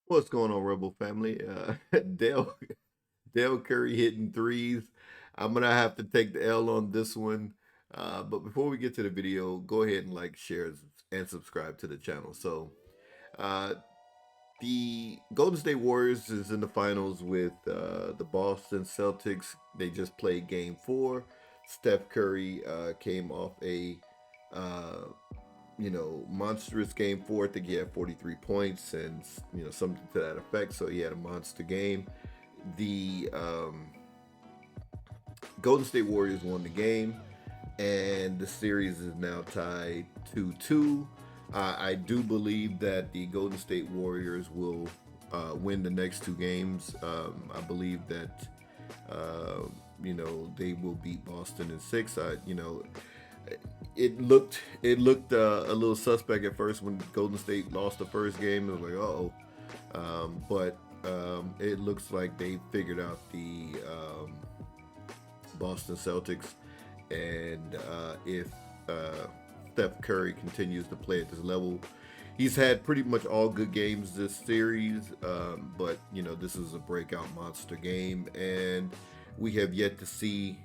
What's going on, Rebel family? Dell Curry hitting threes. I'm gonna have to take the L on this one. But before we get to the video, go ahead and like, share, and subscribe to the channel. Uh, the Golden State Warriors is in the finals with the Boston Celtics. They just played Game 4. Steph Curry came off a uh, monstrous game 4. I think he had 43 points and something to that effect. So he had a monster game. The Golden State Warriors won the game, and the series is now tied 2-2. I do believe that the Golden State Warriors will win the next two games. I believe that they will beat Boston in six. It looked a little suspect at first when Golden State lost the first game. It was like, oh, but it looks like they figured out the Boston Celtics, and if Steph Curry continues to play at this level, he's had pretty much all good games this series, but this is a breakout monster game, and we have yet to see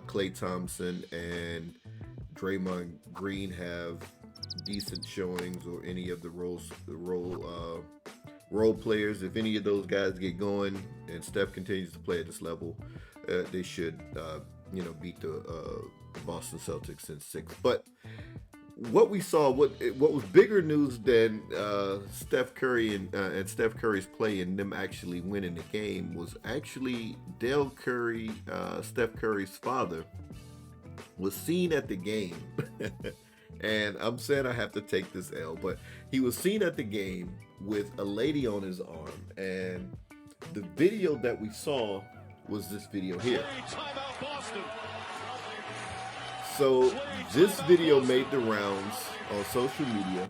Klay Thompson and Draymond Green have decent showings, or any of the role players. If any of those guys get going and Steph continues to play at this level, they should beat the Boston Celtics in six. But what we saw, what was bigger news than Steph Curry and Steph Curry's play and them actually winning the game, was actually Dell Curry, Steph Curry's father, was seen at the game. And I'm saying I have to take this L, but he was seen at the game with a lady on his arm, and the video that we saw was this video here. So this video made the rounds on social media.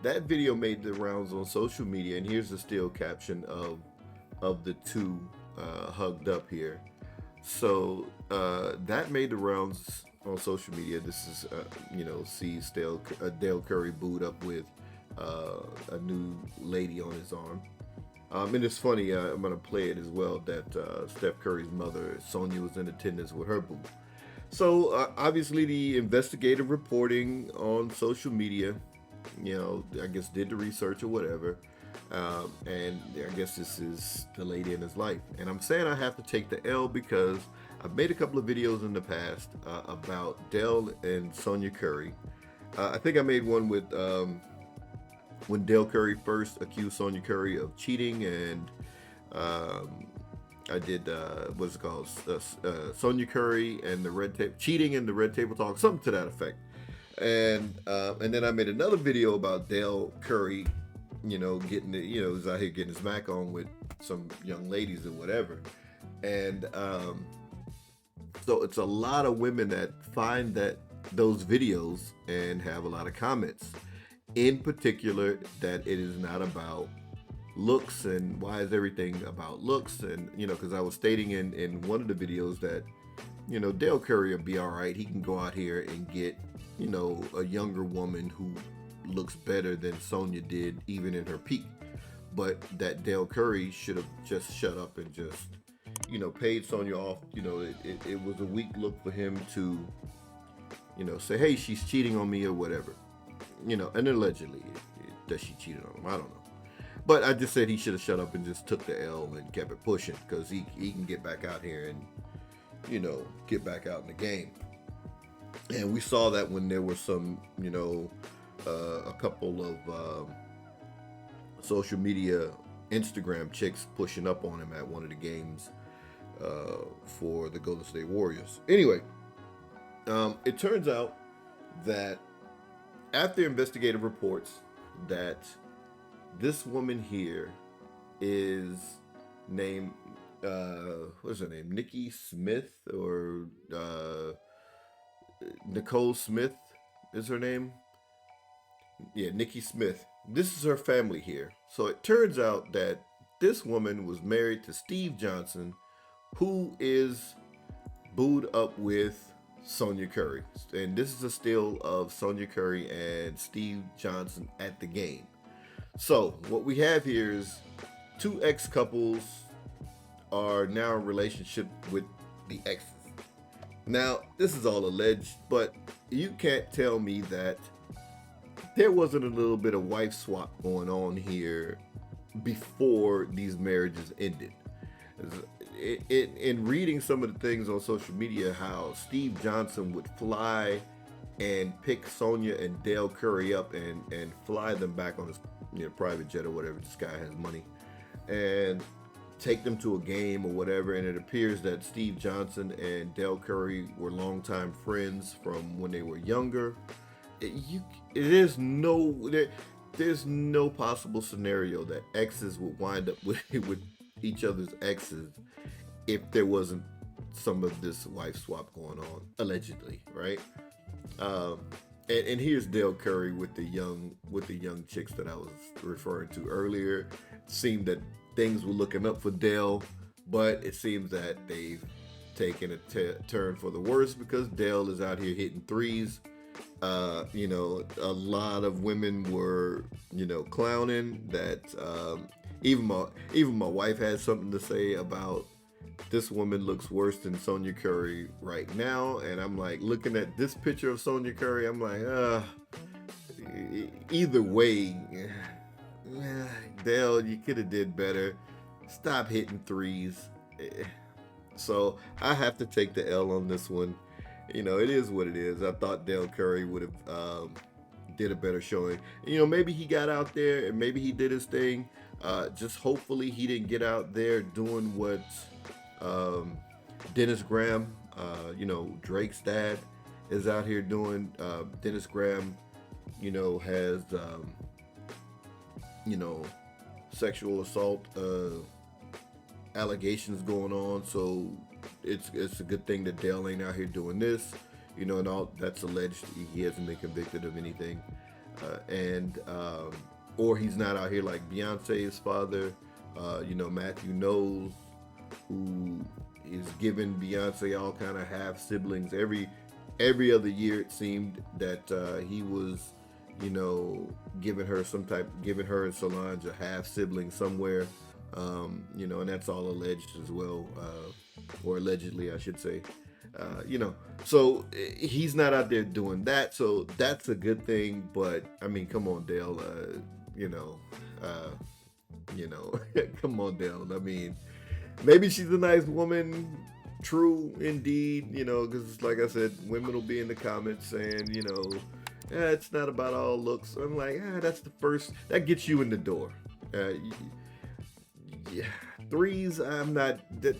That video made the rounds on social media, and here's the still caption of the two hugged up here. So that made the rounds on social media. This is sees Dell Curry booed up with a new lady on his arm. And it's funny, I'm gonna play it as well, that Steph Curry's mother, Sonya, was in attendance with her boo. So obviously the investigative reporting on social media, I guess did the research or whatever. And I guess this is the lady in his life. And I'm saying I have to take the L because I've made a couple of videos in the past about Dell and Sonya Curry. I think I made one with when Dell Curry first accused Sonya Curry of cheating, and I did what's it called, Sonya Curry and the red tape cheating and the red table talk, something to that effect. And then I made another video about Dell Curry, getting was out here getting his Mac on with some young ladies or whatever. And so it's a lot of women that find those videos and have a lot of comments. In particular, that it is not about looks, and why is everything about looks? And because I was stating in one of the videos that Dell Curry will be all right. He can go out here and get a younger woman who looks better than Sonya did even in her peak. But that Dell Curry should have just shut up and just paid Sonya off. It was a weak look for him to say, hey, she's cheating on me or whatever. And allegedly that she cheated on him. I don't know. But I just said he should have shut up and just took the L and kept it pushing, because he can get back out here and get back out in the game. And we saw that when there were some a couple of social media Instagram chicks pushing up on him at one of the games for the Golden State Warriors. Anyway, it turns out that after investigative reports that this woman here is named what's her name, Nicki Smith, or Nicole Smith is her name. Yeah, Nicki Smith. This is her family here. So it turns out that this woman was married to Steve Johnson, who is booed up with Sonya Curry. And this is a still of Sonya Curry and Steve Johnson at the game. So what we have here is two ex couples are now in a relationship with the exes. Now, this is all alleged, but you can't tell me that there wasn't a little bit of wife swap going on here before these marriages ended. In reading some of the things on social media, how Steve Johnson would fly and pick Sonya and Dell Curry up and fly them back on his private jet or whatever. This guy has money, and take them to a game or whatever. And it appears that Steve Johnson and Dell Curry were longtime friends from when they were younger. There's no possible scenario that exes would wind up with each other's exes if there wasn't some of this wife swap going on, allegedly, right? And here's Dell Curry with the young chicks that I was referring to earlier. It seemed that things were looking up for Dell, but it seems that they've taken a turn for the worse because Dell is out here hitting threes. A lot of women were, clowning that. Even my wife had something to say about this woman looks worse than Sonya Curry right now, and I'm like looking at this picture of Sonya Curry. I'm like, either way, Dell, you could have did better. Stop hitting threes. So I have to take the L on this one. It is what it is. I thought Dell Curry would have did a better showing. Maybe he got out there and maybe he did his thing. Just hopefully he didn't get out there doing what Dennis Graham, Drake's dad, is out here doing. Dennis Graham, has sexual assault allegations going on. So it's a good thing that Dell ain't out here doing this, and all that's alleged. He hasn't been convicted of anything, or he's not out here like Beyonce's father, Matthew Knowles, who is giving Beyonce all kind of half siblings. Every other year it seemed that he was, giving her and Solange a half sibling somewhere, and that's all alleged as well, or allegedly, I should say. So he's not out there doing that, so that's a good thing. But I mean, come on, Dale. Come on, Dale. I mean, maybe she's a nice woman, true indeed. Because like I said, women will be in the comments saying, it's not about all looks. I'm like, that's the first that gets you in the door. Yeah, threes.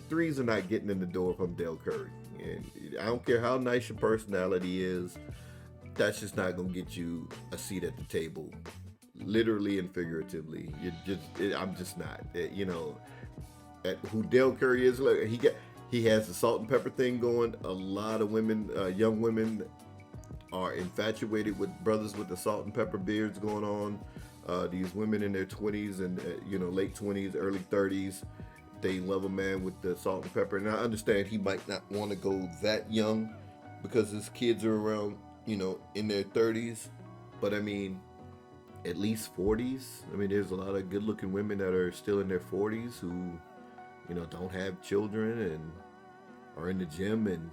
Threes are not getting in the door from Dell Curry. And I don't care how nice your personality is, that's just not gonna get you a seat at the table, literally and figuratively. I'm just not. At who Dell Curry is, look, he has the salt and pepper thing going. A lot of women, young women, are infatuated with brothers with the salt and pepper beards going on. These women in their 20s and late 20s, early 30s, they love a man with the salt and pepper. And I understand he might not want to go that young because his kids are around, in their 30s. But I mean, at least 40s. I mean, there's a lot of good-looking women that are still in their 40s who, don't have children and are in the gym and,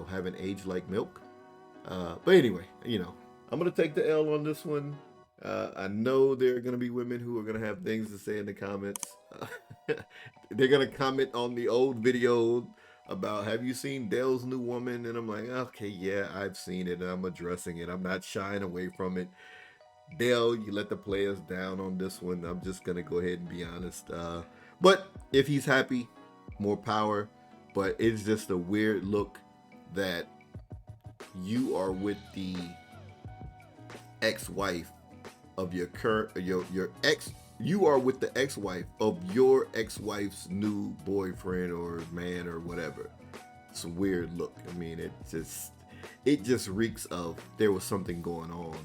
haven't aged like milk. But anyway, I'm going to take the L on this one. I know there are going to be women who are going to have things to say in the comments. They're going to comment on the old video about, have you seen Dell's new woman? And I'm like, okay, yeah, I've seen it and I'm addressing it. I'm not shying away from it. Dell, you let the players down on this one. I'm just going to go ahead and be honest. But if he's happy, more power. But it's just a weird look that you are with the ex-wife of your ex. You are with the ex-wife of your ex-wife's new boyfriend or man or whatever. It's a weird look. I mean, it just reeks of there was something going on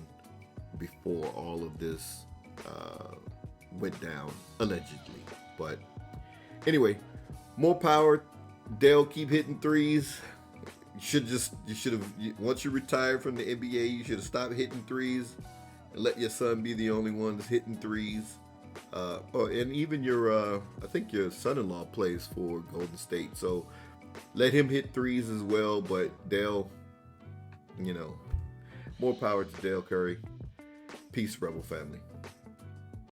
before all of this went down, allegedly. But anyway, more power. Dell, keep hitting threes. You should have, once you retired from the NBA, you should have stopped hitting threes and let your son be the only one that's hitting threes. And even your, I think your son-in-law plays for Golden State, so let him hit threes as well. But Dell, you know, more power to Dell Curry. Peace, Rebel family.